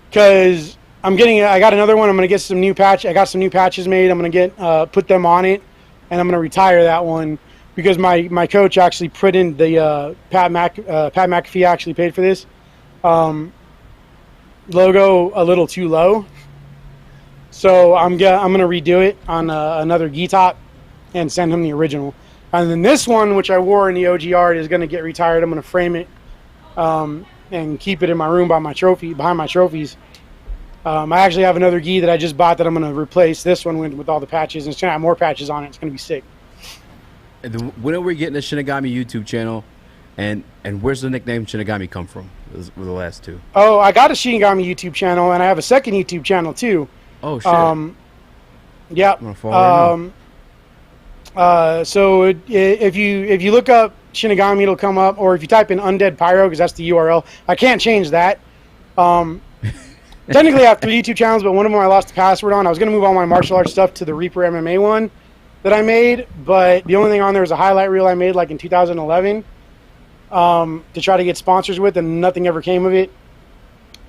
Because I got another one. I'm going to get some new patch. I got some new patches made. I'm going to get put them on it, and I'm going to retire that one because my coach actually put in the Pat McAfee actually paid for this logo a little too low. So I'm going to redo it on another gi-top and send him the original. And then this one, which I wore in the OG art, is going to get retired. I'm going to frame it and keep it in my room behind my trophies. I actually have another gi that I just bought that I'm going to replace this one with all the patches. And it's going to have more patches on it. It's going to be sick. And then when are we getting the Shinigami YouTube channel? And where's the nickname Shinigami come from? Those were the last two. Oh, I got a Shinigami YouTube channel, and I have a second YouTube channel, too. Oh, shit. Yeah. I'm gonna follow So if you look up Shinigami, it'll come up, or if you type in Undead Pyro, because that's the URL. I can't change that. Technically, I have 3 YouTube channels, but one of them I lost the password on. I was going to move all my martial arts stuff to the Reaper MMA one that I made, but the only thing on there is a highlight reel I made like in 2011 to try to get sponsors with, and nothing ever came of it.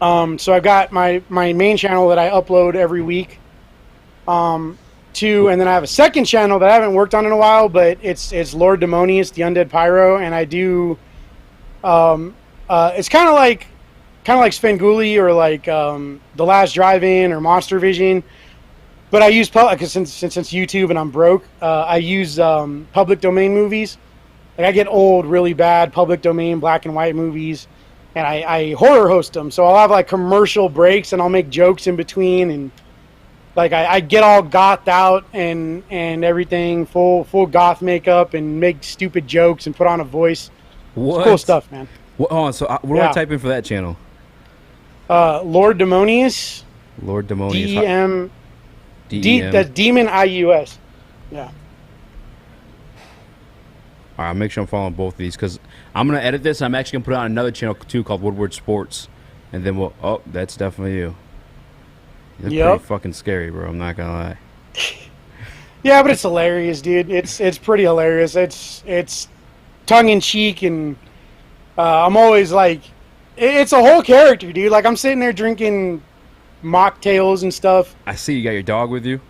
So I've got my main channel that I upload every week. And then I have a second channel that I haven't worked on in a while, but it's Lord Demonius, the Undead Pyro, and I do it's kind of like Svengoolie or like The Last Drive-In or Monster Vision, but I use since YouTube and I'm broke, I use public domain movies. Like I get old, really bad public domain black and white movies, and I horror host them. So I'll have like commercial breaks and I'll make jokes in between, and like I get all gothed out and everything, full goth makeup, and make stupid jokes and put on a voice. What? It's cool stuff, man. What, hold on, so what do I type in for that channel? Lord Demonius. Lord Demonius. D-E-M. D-E-M. That's Demon I-U-S. Yeah. All right, I'll make sure I'm following both of these because I'm going to edit this. I'm actually going to put it on another channel too called Woodward Sports. And then we'll... Oh, that's definitely you. That's pretty fucking scary, bro. I'm not going to lie. Yeah, but it's hilarious, dude. It's pretty hilarious. It's tongue-in-cheek, and I'm always like... It's a whole character, dude. Like, I'm sitting there drinking mocktails and stuff. I see you got your dog with you.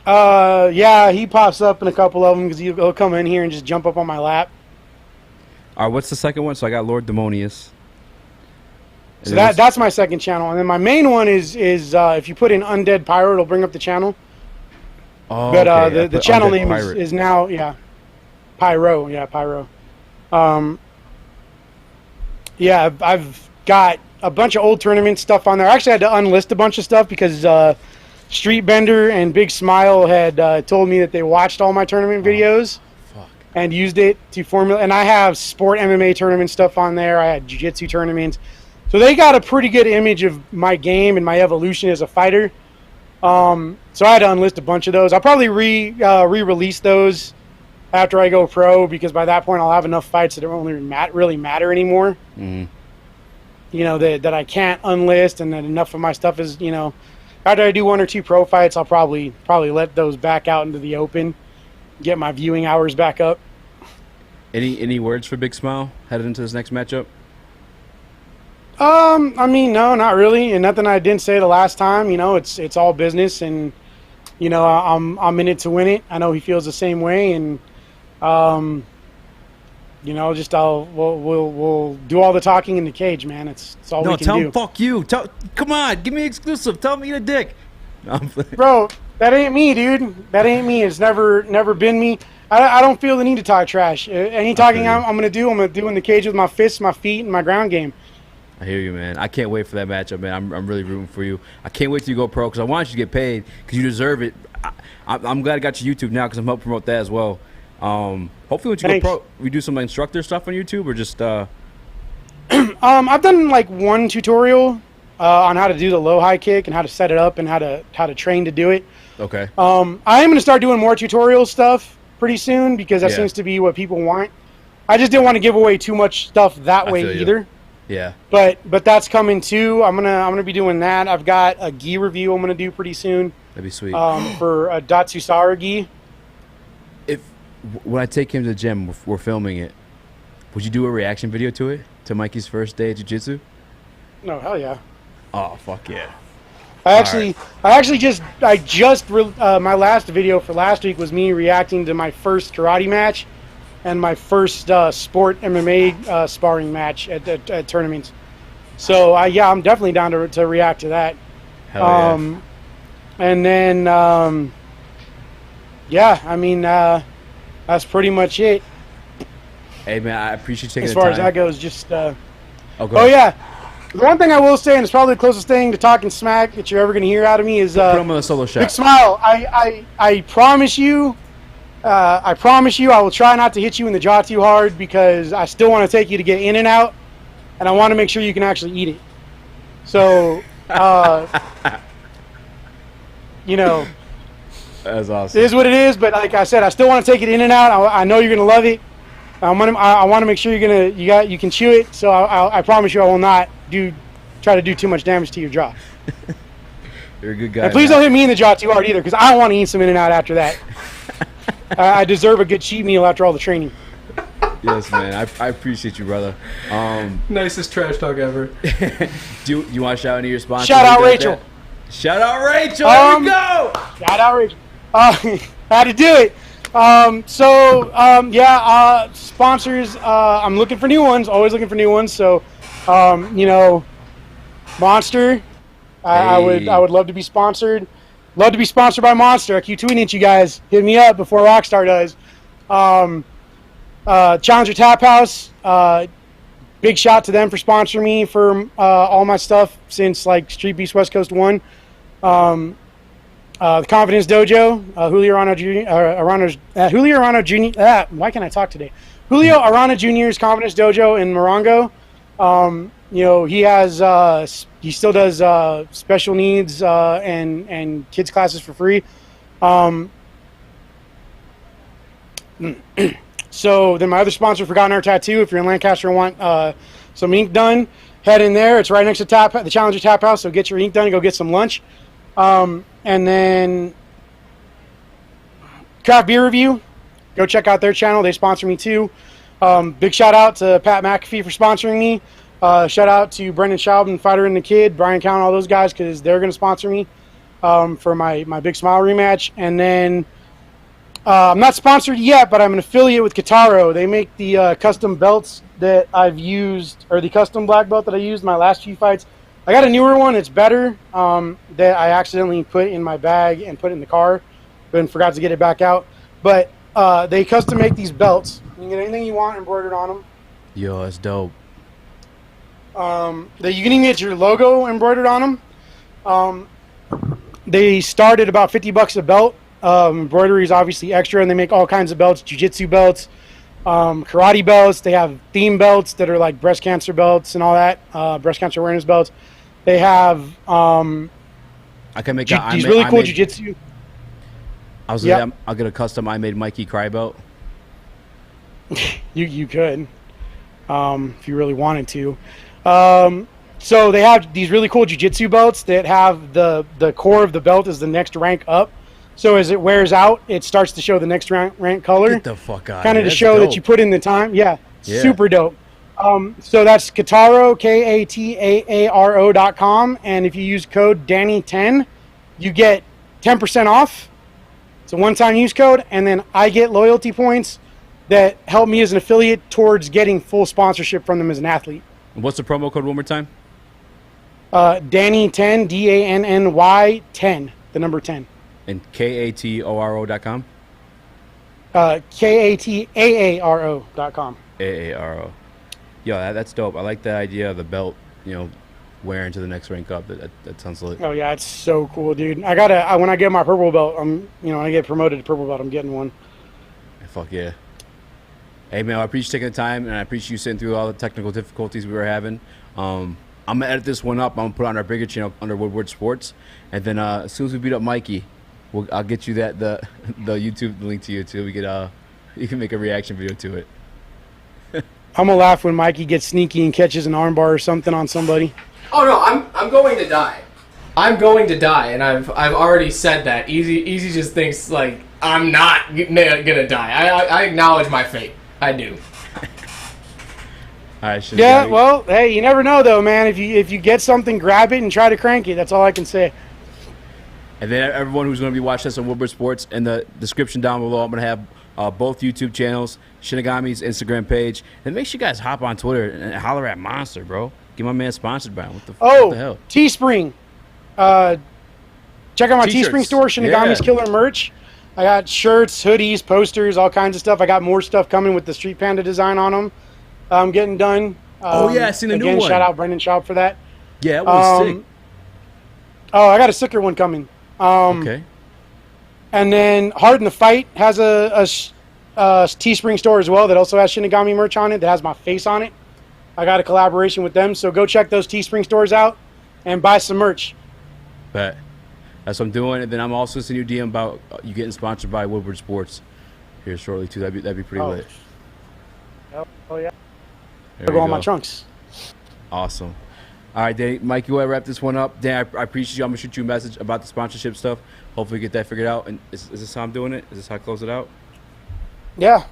Yeah, he pops up in a couple of them because he'll come in here and just jump up on my lap. All right, what's the second one? So I got Lord Demonius. So that's my second channel, and then my main one is if you put in Undead Pyro, it'll bring up the channel. Oh, but okay. the channel name is now Pyro. Yeah, Pyro. Yeah, I've got a bunch of old tournament stuff on there. I actually had to unlist a bunch of stuff because Street Bender and Big Smile had told me that they watched all my tournament videos and used it to formulate. And I have sport MMA tournament stuff on there. I had jiu-jitsu tournaments. So they got a pretty good image of my game and my evolution as a fighter. So I had to enlist a bunch of those. I'll probably re-release those after I go pro, because by that point I'll have enough fights that it won't really matter anymore. Mm-hmm. You know, that I can't unlist, and that enough of my stuff is, you know, after I do 1 or 2 pro fights, I'll probably let those back out into the open, get my viewing hours back up. Any words for Big Smile headed into this next matchup? I mean, no, not really, and nothing I didn't say the last time. You know, it's all business, and you know, I'm in it to win it. I know he feels the same way, and you know, just we'll do all the talking in the cage, man. It's all we can do. No, tell him fuck you. Come on, give me exclusive. Tell him eat a dick. No, bro, that ain't me, dude. That ain't me. It's never been me. I don't feel the need to talk trash. Any talking I'm gonna do in the cage with my fists, my feet, and my ground game. I hear you, man. I can't wait for that matchup, man. I'm really rooting for you. I can't wait till you go pro, because I want you to get paid, because you deserve it. I'm glad I got your YouTube now, because I'm helping promote that as well. Hopefully when you go pro, we do some instructor stuff on YouTube, or just I've done like 1 tutorial on how to do the low high kick and how to set it up and how to train to do it. Okay. I am going to start doing more tutorial stuff pretty soon, because that seems to be what people want. I just didn't want to give away too much stuff that way either. Yeah. But that's coming too. I'm gonna be doing that. I've got a gi review I'm gonna do pretty soon. That'd be sweet. For a Datsusara gi. When I take him to the gym, we're filming it. Would you do a reaction video to it? To Mikey's first day of jiu-jitsu? No, hell yeah. Oh, fuck yeah. I just my last video for last week was me reacting to my first karate match and my first sport MMA sparring match at tournaments. So I'm definitely down to react to that. Hell yeah. And then I mean that's pretty much it. Hey man, I appreciate you taking as the far time. as that goes. Just oh yeah. The one thing I will say, and it's probably the closest thing to talking smack that you're ever going to hear out of me, is put him on a solo shot. Big Smile. I promise you, I will try not to hit you in the jaw too hard, because I still want to take you to get in and out, and I want to make sure you can actually eat it. So, you know, that's awesome. It is what it is. But like I said, I still want to take it in and out. I know you're going to love it. I want to make sure you can chew it. So I promise you, I will not try to do too much damage to your jaw. You're a good guy. And please don't hit me in the jaw too hard either, because I want to eat some in and out after that. I deserve a good cheat meal after all the training. Yes, man. I appreciate you, brother. Nicest trash talk ever. Do you want to shout any of your sponsors? Shout out Rachel. Shout out Rachel. There we go. Shout out Rachel. Had to do it. Sponsors. I'm looking for new ones. Always looking for new ones. So, you know, Monster. I would love to be sponsored. Love to be sponsored by Monster. I keep tweeting at you guys. Hit me up before Rockstar does. Challenger Tap House. Big shout to them for sponsoring me for all my stuff since like Streetbeefs West Coast 1. The Confidence Dojo, Julio Arana Jr. Why can't I talk today? Julio Arana Jr.'s Confidence Dojo in Morongo. You know, he still does special needs and kids classes for free. So then my other sponsor, Forgotten Art Tattoo. If you're in Lancaster and want some ink done, head in there. It's right next to the Challenger Tap House. So get your ink done and go get some lunch. And then Craft Beer Review, go check out their channel. They sponsor me too. Big shout out to Pat McAfee for sponsoring me. Shout out to Brendan Schaub, Fighter and the Kid, Brian Count, all those guys, because they're going to sponsor me for my Big Smile rematch. And then I'm not sponsored yet, but I'm an affiliate with Kitaro. They make the custom belts that I've used, or the custom black belt that I used in my last few fights. I got a newer one. It's better that I accidentally put in my bag and put in the car, then forgot to get it back out. But they custom make these belts. You can get anything you want embroidered on them. Yo, that's dope. That you can even get your logo embroidered on them. They start at about $50 a belt. Embroidery is obviously extra, and they make all kinds of belts, jiu-jitsu belts, karate belts. They have theme belts that are like breast cancer belts and all that, breast cancer awareness belts. They have I can make these really cool jiu-jitsu. I was gonna, I'll get a custom I made Mikey cry belt. You could, if you really wanted to. So they have these really cool jiu-jitsu belts that have the core of the belt is the next rank up. So as it wears out, it starts to show the next rank color. Get the fuck out! Kind of to show dope. that you put in the time. Yeah, super dope. So that's Kataro, KATAARO.com, and if you use code Danny10, you get 10% off. It's a one-time use code, and then I get loyalty points that help me as an affiliate towards getting full sponsorship from them as an athlete. And what's the promo code one more time? Danny10, DANNY 10, the number 10. And KATORO.com? KATAARO.com. AARO. Yo, that's dope. I like the idea of the belt, you know, wearing to the next rank up. That sounds lit. Oh yeah, it's so cool, dude. When I get my purple belt, when I get promoted to purple belt, I'm getting one. Fuck yeah. Hey man, I appreciate you taking the time, and I appreciate you sitting through all the technical difficulties we were having. I'm gonna edit this one up. I'm gonna put it on our bigger channel under Woodward Sports, and then as soon as we beat up Mikey, I'll get you the YouTube link to you too. You can make a reaction video to it. I'm gonna laugh when Mikey gets sneaky and catches an armbar or something on somebody. Oh no, I'm going to die. I'm going to die, and I've already said that. Easy just thinks like I'm not gonna die. I acknowledge my fate. I do. All right, yeah, well, hey, you never know though, man. If you get something, grab it and try to crank it. That's all I can say. And then everyone who's going to be watching this on Woodward Sports, in the description down below, I'm going to have both YouTube channels, Shinigami's Instagram page, and make sure you guys hop on Twitter and holler at Monster, bro. Get my man sponsored by him. What the hell? Teespring. Check out my Teespring store, Shinigami's Killer merch. I got shirts, hoodies, posters, all kinds of stuff. I got more stuff coming with the Street Panda design on them. I'm getting done. I seen a new one. Shout out Brendan Schaub for that. Yeah, it was sick. Oh, I got a sicker one coming. Okay. And then Hard in the Fight has a Teespring store as well that also has Shinigami merch on it that has my face on it. I got a collaboration with them, so go check those Teespring stores out and buy some merch. Bet. That's what I'm doing, and then I'm also sending you a DM about you getting sponsored by Woodward Sports here shortly too. That'd be pretty lit. Oh yeah. There I'll go on my trunks. Awesome. All right, Danny, Mike, you want to wrap this one up? Dan, I appreciate you. I'm going to shoot you a message about the sponsorship stuff. Hopefully get that figured out. And is this how I'm doing it? Is this how I close it out? Yeah.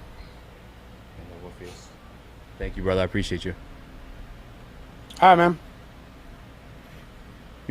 Thank you, brother. I appreciate you. All right, man.